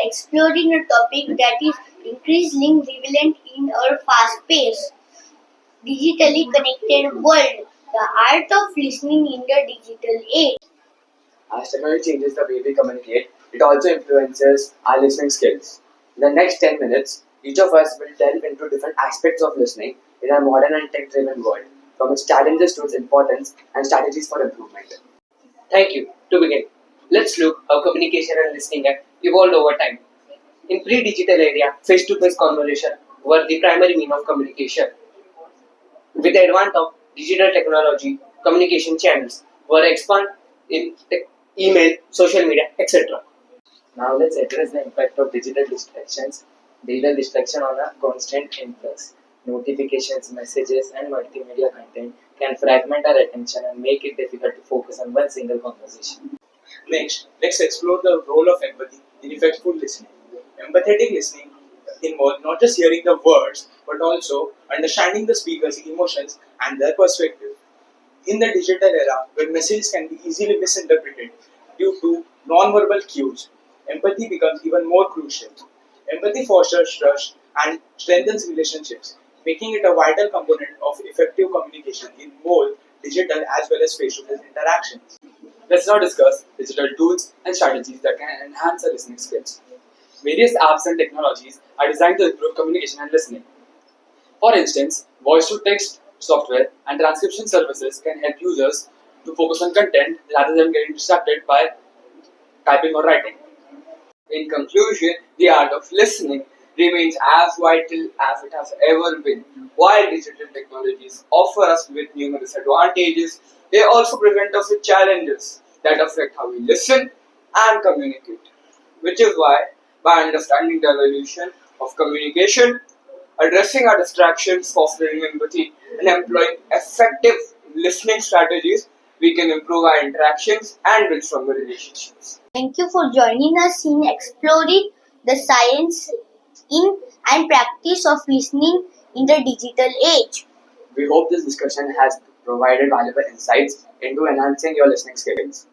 exploring a topic that is increasingly prevalent in our fast-paced, digitally connected world, the art of listening in the digital age. As technology changes the way we communicate, it also influences our listening skills. In the next 10 minutes, each of us will delve into different aspects of listening in a modern and tech driven world, from its challenges to its importance and strategies for improvement. Thank you. To begin, let's look how communication and listening have evolved over time. In pre-digital area, face-to-face conversation were the primary mean of communication. With the advent of digital technology, communication channels were expanded in email, social media, etc. Now let's address the impact of digital distractions. Digital distraction on a constant influx. Notifications, messages, and multimedia content can fragment our attention and make it difficult to focus on one single conversation. Next, let's explore the role of empathy in effective listening. Empathetic listening involves not just hearing the words but also understanding the speaker's emotions and their perspective. In the digital era, where messages can be easily misinterpreted due to non-verbal cues, empathy becomes even more crucial. Empathy fosters trust and strengthens relationships, making it a vital component of effective communication in both digital as well as face-to-face interactions. Let's now discuss digital tools and strategies that can enhance our listening skills. Various apps and technologies are designed to improve communication and listening. For instance, voice to text software and transcription services can help users to focus on content rather than getting distracted by typing or writing. In conclusion, the art of listening remains as vital as it has ever been. While digital technologies offer us with numerous advantages, they also present us with challenges that affect how we listen and communicate. Which is why, by understanding the evolution of communication, addressing our distractions, fostering empathy, and employing effective listening strategies, we can improve our interactions and build stronger relationships. Thank you for joining us in exploring the science in and practice of listening in the digital age. We hope this discussion has provided valuable insights into enhancing your listening skills.